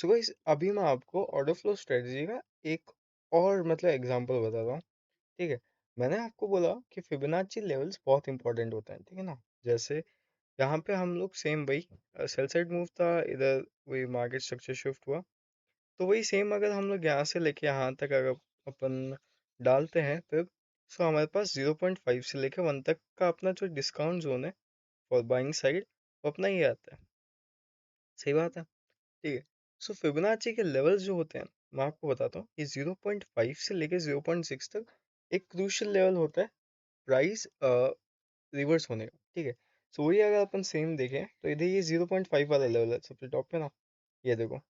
So guys अभी मैं आपको ऑर्डर फ्लो स्ट्रेटजी का एक और मतलब एग्जांपल बताता हूँ। ठीक है। मैंने आपको बोला कि फिबोनाची लेवल्स बहुत इंपॉर्टेंट होते हैं, ठीक है ना। जैसे यहाँ पे हम लोग सेम वही सेल साइड मूव था, इधर वही मार्केट स्ट्रक्चर शिफ्ट हुआ, तो वही सेम अगर हम लोग यहाँ से लेके यहाँ तक अगर अपन डालते हैं फिर, सो हमारे पास 0.5 से लेके 1 तक का अपना जो डिस्काउंट जोन है फॉर बाइंग साइड वो अपना ये आता है। सही बात है। ठीक है। सो फिबोनाची के लेवल्स जो होते हैं मैं आपको बताता हूँ, ये 0.5 से लेके 0.6 तक एक क्रूशियल लेवल होता है प्राइस रिवर्स होने का। ठीक है। सो वही अगर अपन सेम देखें तो इधर ये 0.5 वाला लेवल है सबसे टॉप पे ना। ये देखो,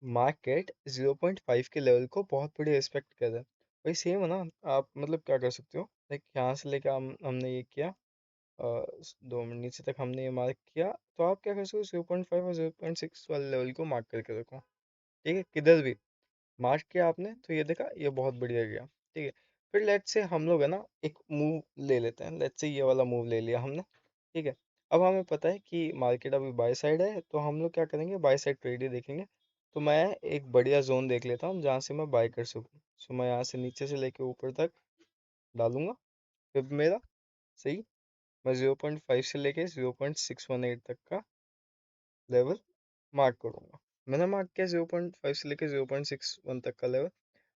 मार्केट 0.5 के लेवल को बहुत बड़ी रिस्पेक्ट कर रहा है। वही सेम है ना। आप मतलब क्या कर सकते हो, लाइक यहाँ से लेकर हमने ये किया, 2 मिनट नीचे तक हमने ये मार्क किया, तो आप क्या कर सकते हो, 0.5 और 0.6 वाले लेवल को मार्क करके रखो। ठीक है, किधर भी मार्क किया आपने तो ये देखा ये बहुत बढ़िया गया। ठीक है। फिर लेट्स से हम लोग है ना एक मूव ले लेते हैं, लेट्स से ये वाला मूव ले लिया हमने। ठीक है। अब हमें पता है कि मार्केट अभी बाय साइड है, तो हम लोग क्या करेंगे, बाय साइड ट्रेड ही देखेंगे। तो मैं एक बढ़िया जोन देख लेता हूँ जहाँ से मैं बाय कर सकूँ। सो मैं यहाँ से नीचे से लेके ऊपर तक डालूंगा फिर मेरा। सही। मैं 0.5 से लेके 0.618 तक का लेवल मार्क करूंगा। मैंने मार्क किया 0.5 से लेके 0.61 तक का लेवल।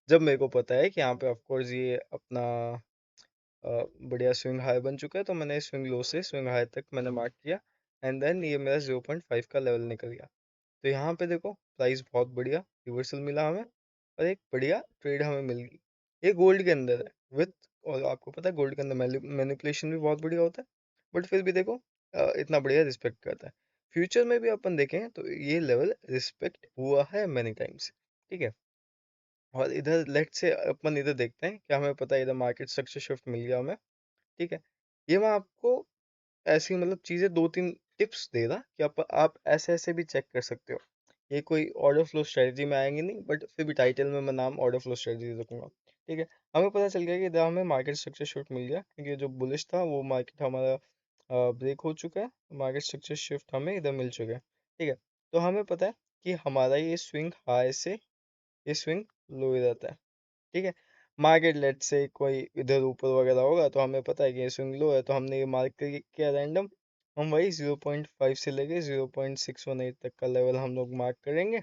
जब मेरे को पता है कि यहाँ पे ऑफ कोर्स ये अपना बढ़िया स्विंग हाई बन चुका है, तो मैंने स्विंग लो से स्विंग हाई तक मैंने मार्क किया, एंड देन ये मेरा 0.5 का लेवल निकल गया। तो यहाँ पे देखो प्राइस बहुत बढ़िया रिवर्सल मिला हमें, और एक बढ़िया ट्रेड हमें मिल गई। ये गोल्ड के अंदर है विथ, और आपको पता है गोल्ड के अंदर मैनिपुलेशन भी बहुत बढ़िया होता है, बट फिर भी देखो इतना बढ़िया रिस्पेक्ट करता है। फ्यूचर में भी अपन देखें तो ये लेवल रिस्पेक्ट हुआ है मैनी टाइम्स। ठीक है। और इधर लेट से अपन इधर देखते हैं, क्या हमें पता है इधर मार्केट स्ट्रक्चर शिफ्ट मिल गया हमें। ठीक है। ये मैं आपको ऐसी मतलब चीज़ें 2-3 टिप्स दे रहा कि आप ऐसे ऐसे भी चेक कर सकते हो। ये कोई ऑर्डर फ्लो स्ट्रेटजी में आएंगे नहीं, बट फिर भी टाइटल में मैं नाम ऑर्डर फ्लो स्ट्रेटजी रखूंगा। ठीक है। हमें पता चल गया कि इधर हमें मार्केट स्ट्रक्चर शिफ्ट मिल गया, क्योंकि जो बुलिश था वो मार्केट हमारा ब्रेक हो चुका है। मार्केट स्ट्रक्चर शिफ्ट हमें इधर मिल चुका है। ठीक है। तो हमें पता है कि हमारा ये स्विंग हाई से ये स्विंग लो ही रहता है। ठीक है। मार्केट लेट से कोई इधर ऊपर वगैरह होगा तो हमें पता है कि ये स्विंग लो है, तो हमने ये मार्क किया रैंडम। हम वही 0.5 से लेके 0.618 तक का लेवल हम लोग मार्क करेंगे।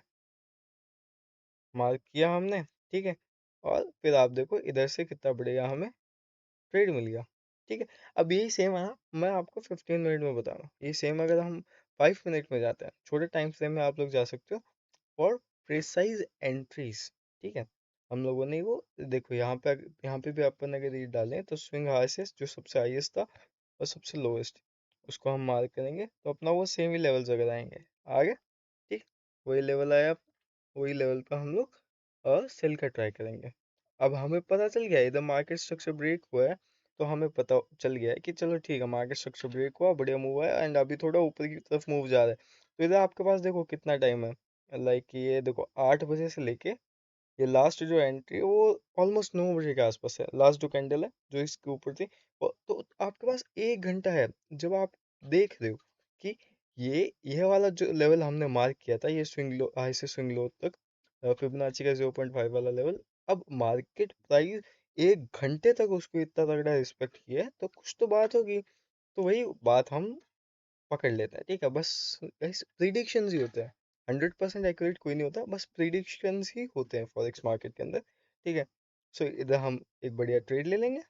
मार्क किया हमने। ठीक है। और फिर आप देखो इधर से कितना बढ़िया हमें ट्रेड मिल गया। ठीक है। अब यही सेम है ना, मैं आपको 15 मिनट में बताऊंगा। ये सेम अगर हम 5 मिनट में जाते हैं, छोटे टाइम फ्रेम में आप लोग जा सकते हो फॉर प्रिसाइज एंट्रीज। ठीक है। हम लोगों ने वो देखो यहाँ पे भी अपन अगर ये डालें तो स्विंग हाई से जो सबसे हाईएस्ट था और सबसे लोएस्ट, उसको हम मार्क करेंगे तो अपना वो सेम ही लेवल्स अगर आएंगे आगे। ठीक। वही लेवल आया, वही लेवल पे हम लोग और सेल का ट्राई करेंगे। अब हमें पता चल गया इधर मार्केट स्ट्रक्चर ब्रेक हुआ है, तो हमें पता चल गया है कि चलो ठीक है मार्केट स्ट्रक्चर ब्रेक हुआ, बढ़िया मूव है, एंड अभी थोड़ा ऊपर की तरफ मूव जा रहा है। तो इधर आपके पास देखो कितना टाइम है, लाइक ये देखो 8 बजे से लेके ये लास्ट जो एंट्री है वो ऑलमोस्ट 9 बजे के आसपास है, लास्ट जो कैंडल है जो इसके ऊपर थी। तो आपके पास 1 घंटा है, जब आप देख रहे हो कि ये वाला जो लेवल हमने मार्क किया था, ये स्विंग लो हाई से स्विंग लो तक फिबोनाची का 0.5 वाला लेवल, अब मार्केट प्राइस 1 घंटे तक उसको इतना तगड़ा रिस्पेक्ट किया है, तो कुछ तो बात होगी। तो वही बात हम पकड़ लेता है। ठीक है। बस प्रिडिक्शंस ही होते हैं, 100% एक्यूरेट कोई नहीं होता, बस प्रिडिक्शंस ही होते हैं फॉरेक्स मार्केट के अंदर। ठीक है। सो इधर हम एक बढ़िया ट्रेड ले लेंगे,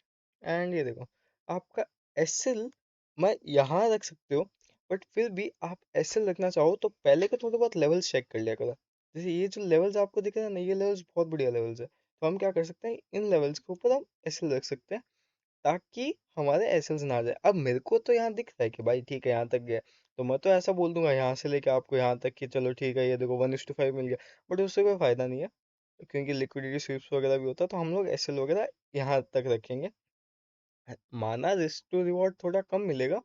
एंड ये देखो आपका एसएल मैं यहाँ रख सकते हो, बट फिर भी आप एसएल रखना चाहो तो पहले के थोड़े बहुत लेवल्स चेक कर लिया करो। जैसे ये जो लेवल्स आपको दिख रहे हैं ना, ये लेवल्स बहुत बढ़िया लेवल्स है, तो हम क्या कर सकते हैं, इन लेवल्स के ऊपर हम एसएल रख सकते हैं, ताकि हमारे एसएल्स ना आ जाए। अब मेरे को तो यहाँ दिख रहा है कि भाई ठीक है यहाँ तक गया, तो मैं तो ऐसा बोल दूंगा यहाँ से लेके आपको यहाँ तक कि चलो ठीक है ये देखो 1:5 मिल गया, बट उससे कोई फायदा नहीं है, क्योंकि लिक्विडिटी स्वीप्स वगैरह भी होता है, तो हम लोग एसएल वगैरह यहाँ तक रखेंगे। माना रिस्क टू रिवॉर्ड थोड़ा कम मिलेगा,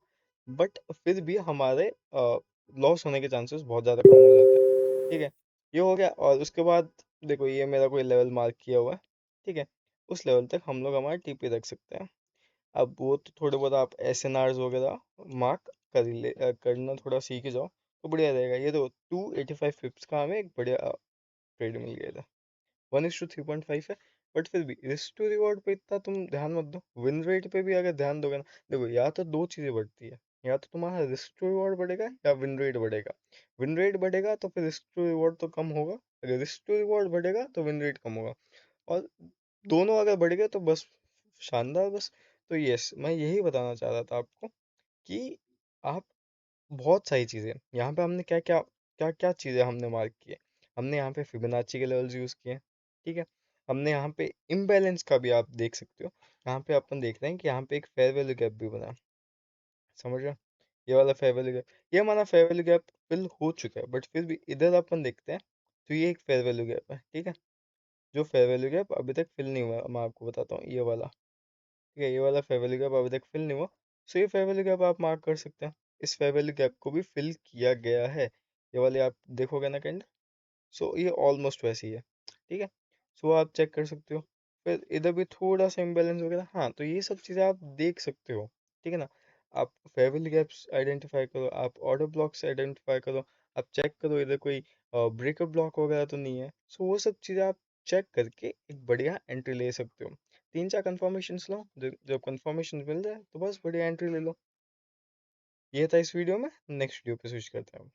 बट फिर भी हमारे लॉस होने के चांसेस बहुत ज़्यादा कम हो जाते हैं। ठीक है। ये हो गया, और उसके बाद देखो ये मेरा कोई लेवल मार्क किया हुआ है। ठीक है। उस लेवल तक हम लोग हमारा टीपी रख सकते हैं। अब वो तो थोड़े बहुत आप एस एन आर्स वगैरह मार्क कर ही करना थोड़ा सीख ही जाओ, तो बढ़िया रहेगा। ये तो 285 पिप्स का हमें एक बढ़िया ट्रेड मिल गया था। 1:3.5 है। बट फिर भी रिस्क टू रिवॉर्ड पे इतना तुम ध्यान मत दो, विन रेट पे भी अगर ध्यान दोगे ना, देखो या तो दो चीजें बढ़ती है, या तो तुम्हारा रिस्क टू रिवॉर्ड बढ़ेगा या विन रेट बढ़ेगा। विन रेट बढ़ेगा तो फिर रिस्क टू रिवॉर्ड तो कम होगा, अगर रिस्क टू रिवॉर्ड बढ़ेगा तो विन रेट कम होगा, और दोनों अगर बढ़ गए तो बस शानदार बस। तो यस, मैं यही बताना चाह रहा था आपको कि आप, बहुत सारी चीज़ें यहाँ पे हमने क्या क्या क्या क्या चीज़ें हमने मार्क की है। हमने यहाँ पे फिबोनाची के लेवल्स यूज़ किए हैं, ठीक है। हमने यहाँ पे इम्बैलेंस का भी आप देख सकते हो। यहाँ पे अपन देख रहे हैं कि यहाँ पे एक फेयर वैल्यू गैप भी बना है, समझ रहे हो? ये वाला फेयर वैल्यू गैप, ये हमारा फेयर वैल्यू गैप फिल हो चुका है, बट फिर भी इधर अपन देखते हैं तो ये एक फेयर वैल्यू गैप है, ठीक है। जो फेयर वैल्यू गैप अभी तक फिल नहीं हुआ, मैं आपको बताता हूँ, ये वाला, ठीक है, ये वाला फेयर वैल्यू गैप अभी तक फिल नहीं हुआ। सो ये फेयर वैल्यू गैप आप मार्क कर सकते हैं, इस फेयर वैल्यू गैप को भी फिल किया गया है, ये वाले आप देखोगे ना कैंडल। सो ये ऑलमोस्ट वैसी ही है, ठीक है। सो आप चेक कर सकते हो। फिर इधर भी थोड़ा सा इम्बेलेंस वगैरह, हाँ, तो ये सब चीज़ें आप देख सकते हो, ठीक है ना। आप फेयर वैल्यू गैप्स आइडेंटिफाई करो, आप ऑर्डर ब्लॉक्स आइडेंटिफाई करो, आप चेक करो इधर कोई ब्रेकअप ब्लॉक वगैरह तो नहीं है। सो वो सब चीज़ें आप चेक करके एक बढ़िया एंट्री ले सकते हो। तीन चार कंफर्मेशन लो, जब कंफर्मेशन मिल जाए तो बस बढ़िया एंट्री ले लो। ये था इस वीडियो में, नेक्स्ट वीडियो पे स्विच करते हैं।